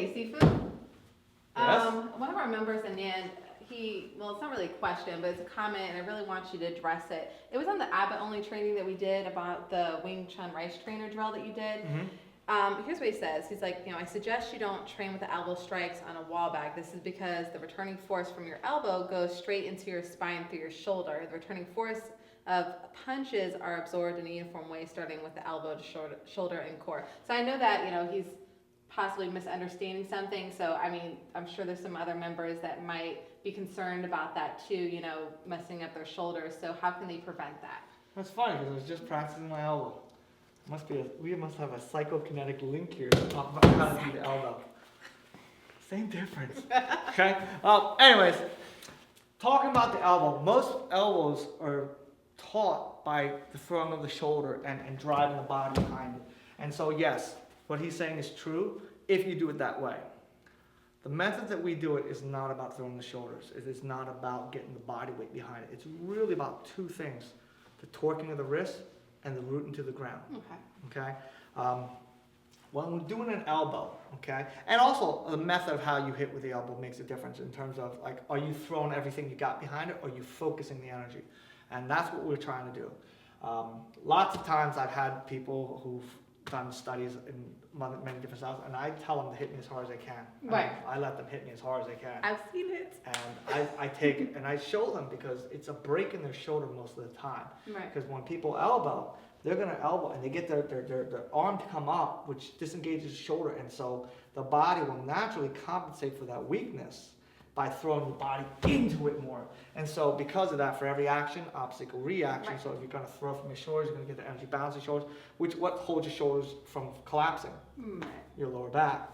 Hey, Sifu. Yes? One of our members, Anand, well, it's not really a question, but it's a comment, and I really want you to address it. It was on the Abbott-only training that we did about the Wing Chun Rice trainer drill that you did. Here's what he says. He's like, I suggest you don't train with the elbow strikes on a wall bag. This is because the returning force from your elbow goes straight into your spine through your shoulder. The returning force of punches are absorbed in a uniform way, starting with the elbow to shoulder and core. So I know that, he's possibly misunderstanding something. So, I'm sure there's some other members that might be concerned about that too, messing up their shoulders. So how can they prevent that? That's funny because I was just practicing my elbow. We must have a psychokinetic link here to talk about how to do the elbow. Same difference. Okay? Anyways, talking about the elbow, most elbows are taught by the throwing of the shoulder and driving the body behind it. And so yes, what he's saying is true if you do it that way. The method that we do it is not about throwing the shoulders. It is not about getting the body weight behind it. It's really about two things: the torquing of the wrist and the rooting to the ground. Okay? When we're doing an elbow, okay, and also the method of how you hit with the elbow makes a difference in terms of, like, are you throwing everything you got behind it, or are you focusing the energy? And that's what we're trying to do. Lots of times I've had people who've done studies in many different styles, and I tell them to hit me as hard as they can. Right. I let them hit me as hard as they can. I've seen it. And I take it and I show them, because it's a break in their shoulder most of the time. Right. Because when people elbow, they're going to elbow and they get their arm to come up, which disengages the shoulder, and so the body will naturally compensate for that weakness by throwing the body into it more. And so because of that, for every action, obstacle reaction. Right. So if you're going to throw from your shoulders, you're going to get the energy balance of your shoulders, what holds your shoulders from collapsing? Right. Your lower back.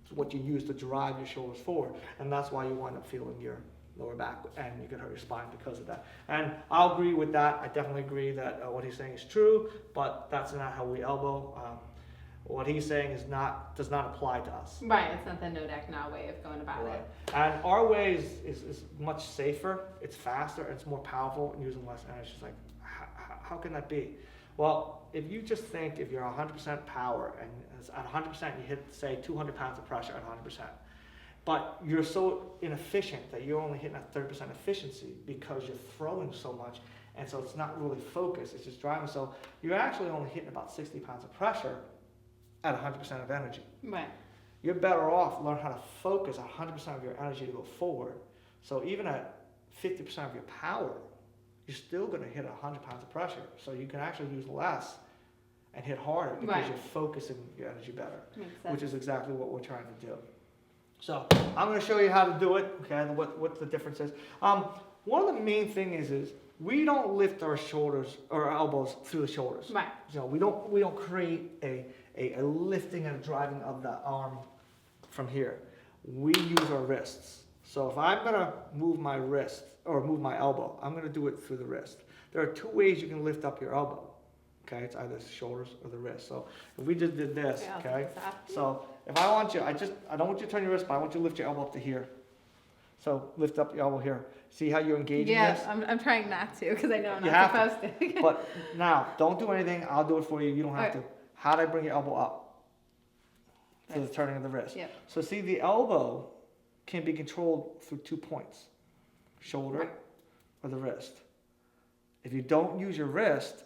It's what you use to drive your shoulders forward, and that's why you wind up feeling your lower back, and you can hurt your spine because of that. And I'll agree with that. I definitely agree that what he's saying is true, but that's not how we elbow. What he's saying does not apply to us. Right, it's not the no deck now way of going about it. And our way is much safer, it's faster, it's more powerful, and using less energy. It's like, how can that be? Well, if you just think, if you're 100% power, and at 100% you hit, say, 200 pounds of pressure at 100%, but you're so inefficient that you're only hitting at 30% efficiency because you're throwing so much, and so it's not really focused, it's just driving. So you're actually only hitting about 60 pounds of pressure at 100% of energy. Right. You're better off learn how to focus 100% of your energy to go forward. So even at 50% of your power, you're still going to hit 100 pounds of pressure. So you can actually use less and hit harder because you're focusing your energy better, which is exactly what we're trying to do. So I'm going to show you how to do it, okay, and what the difference is. One of the main things is we don't lift our shoulders or our elbows through the shoulders. Right. We don't create a lifting and a driving of the arm from here. We use our wrists. So if I'm going to move my wrist or move my elbow, I'm going to do it through the wrist. There are two ways you can lift up your elbow. Okay, it's either the shoulders or the wrist. So if we just did this, okay? So if I want you, I don't want you to turn your wrist, but I want you to lift your elbow up to here. So lift up your elbow here. See how you're engaging this? Yeah, I'm trying not to because I know I'm not supposed to. But now, don't do anything. I'll do it for you. You don't have to. How do I bring your elbow up? Through the turning of the wrist. Yep. So see, the elbow can be controlled through 2 points, shoulder or the wrist. If you don't use your wrist,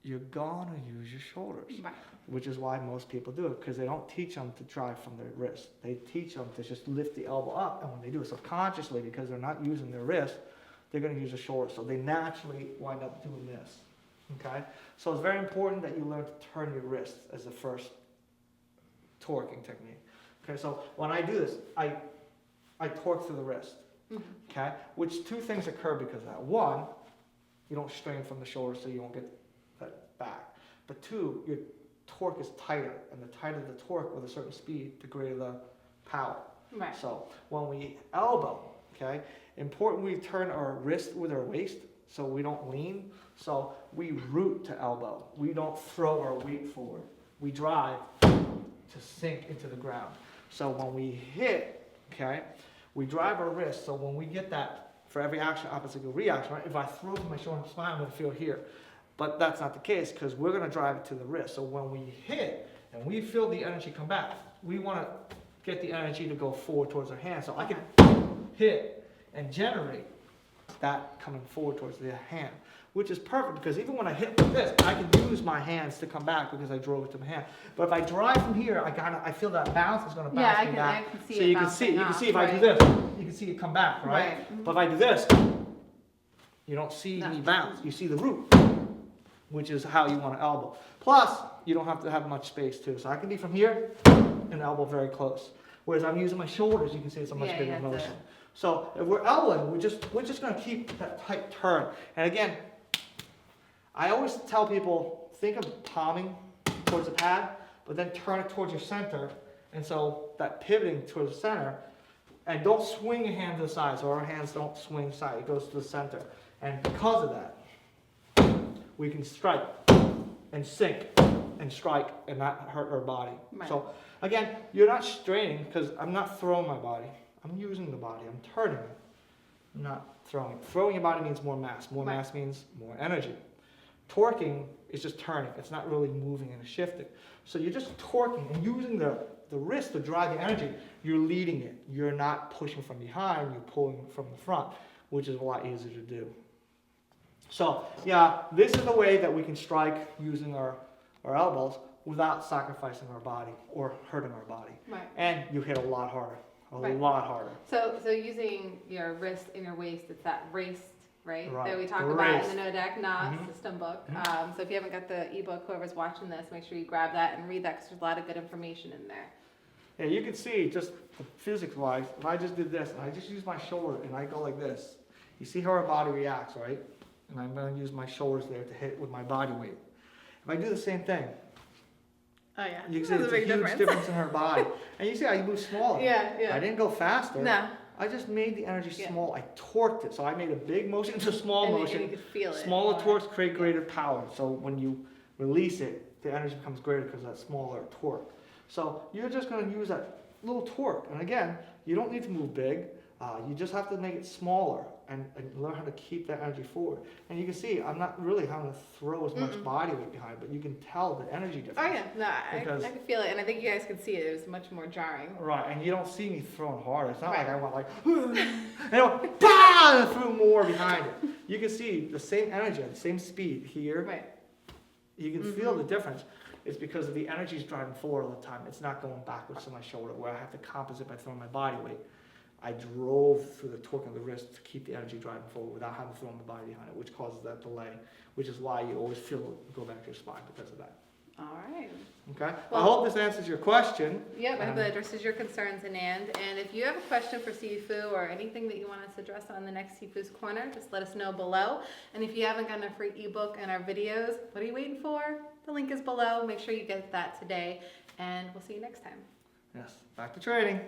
you're gonna use your shoulders, which is why most people do it, because they don't teach them to drive from their wrist. They teach them to just lift the elbow up, and when they do it subconsciously, because they're not using their wrist, they're going to use their shoulder, so they naturally wind up doing this. Okay, so it's very important that you learn to turn your wrist as the first torquing technique. Okay, so when I do this, I torque through the wrist. Okay, which two things occur because of that. One, you don't strain from the shoulder, so you won't get that back. But two, your torque is tighter, and the tighter the torque with a certain speed, the greater the power. Right. So when we elbow, okay, important we turn our wrist with our waist so we don't lean. So we root to elbow. We don't throw our weight forward. We drive to sink into the ground. So when we hit, okay, we drive our wrist. So when we get that, for every action, opposite reaction, right? If I throw from my shoulder and spine, I'm going to feel here. But that's not the case because we're going to drive it to the wrist. So when we hit and we feel the energy come back, we want to get the energy to go forward towards our hand. So I can hit and generate that coming forward towards the hand, which is perfect because even when I hit like this, I can use my hands to come back because I drove it to my hand. But if I drive from here, I feel that bounce is going to bounce me back. I can see so it you can see if I do this, you can see it come back, right? But if I do this, you don't see me bounce. You see the root, which is how you want to elbow. Plus, you don't have to have much space too. So I can be from here and elbow very close. Whereas I'm using my shoulders, you can see it's a much bigger motion. So if we're elbowing, we're just going to keep that tight turn. And again, I always tell people, think of palming towards the pad, but then turn it towards your center. And so that pivoting towards the center, and don't swing your hand to the side, so our hands don't swing side, it goes to the center. And because of that, we can strike and sink and strike and not hurt our body. Right. So again, you're not straining because I'm not throwing my body. I'm using the body. I'm turning it. I'm not throwing. Throwing your body means more mass. More mass means more energy. Torquing is just turning. It's not really moving and shifting. So you're just torquing and using the wrist to drive the energy. You're leading it. You're not pushing from behind. You're pulling from the front, which is a lot easier to do. So yeah, this is the way that we can strike using our elbows without sacrificing our body or hurting our body. Right. And you hit a lot harder. A lot harder. So using your wrist and your waist, it's that wrist, right? Right. That we talk about in the No Deck Nah system book. So if you haven't got the ebook, whoever's watching this, make sure you grab that and read that because there's a lot of good information in there. Yeah, you can see just physics-wise, if I just did this and I just use my shoulder and I go like this, you see how our body reacts, right? And I'm going to use my shoulders there to hit with my body weight. If I do the same thing, oh yeah, you can see it's a huge difference in her body. And you see I move smaller. Yeah. I didn't go faster. No. I just made the energy small. I torqued it. So I made a big motion into a small motion. And you could feel it. Smaller torques create greater power. So when you release it, the energy becomes greater because of that smaller torque. So you're just going to use that little torque. And again, you don't need to move big. You just have to make it smaller and learn how to keep that energy forward. And you can see I'm not really having to throw as much body weight behind, but you can tell the energy difference. Oh yeah, no, I can feel it, and I think you guys can see it. It was much more jarring. Right, and you don't see me throwing harder. It's not like I went like, and I went, bah, and threw more behind it. You can see the same energy at the same speed here. Right. You can feel the difference. It's because of the energy is driving forward all the time. It's not going backwards to my shoulder where I have to compensate by throwing my body weight. I drove through the torque of the wrist to keep the energy driving forward without having to throw my body behind it, which causes that delay, which is why you always feel it go back to your spine because of that. All right. Okay. Well, I hope this answers your question. Yep, I hope that addresses your concerns, Anand. And if you have a question for Sifu or anything that you want us to address on the next Sifu's Corner, just let us know below. And if you haven't gotten a free ebook and our videos, what are you waiting for? The link is below. Make sure you get that today, and we'll see you next time. Yes. Back to training.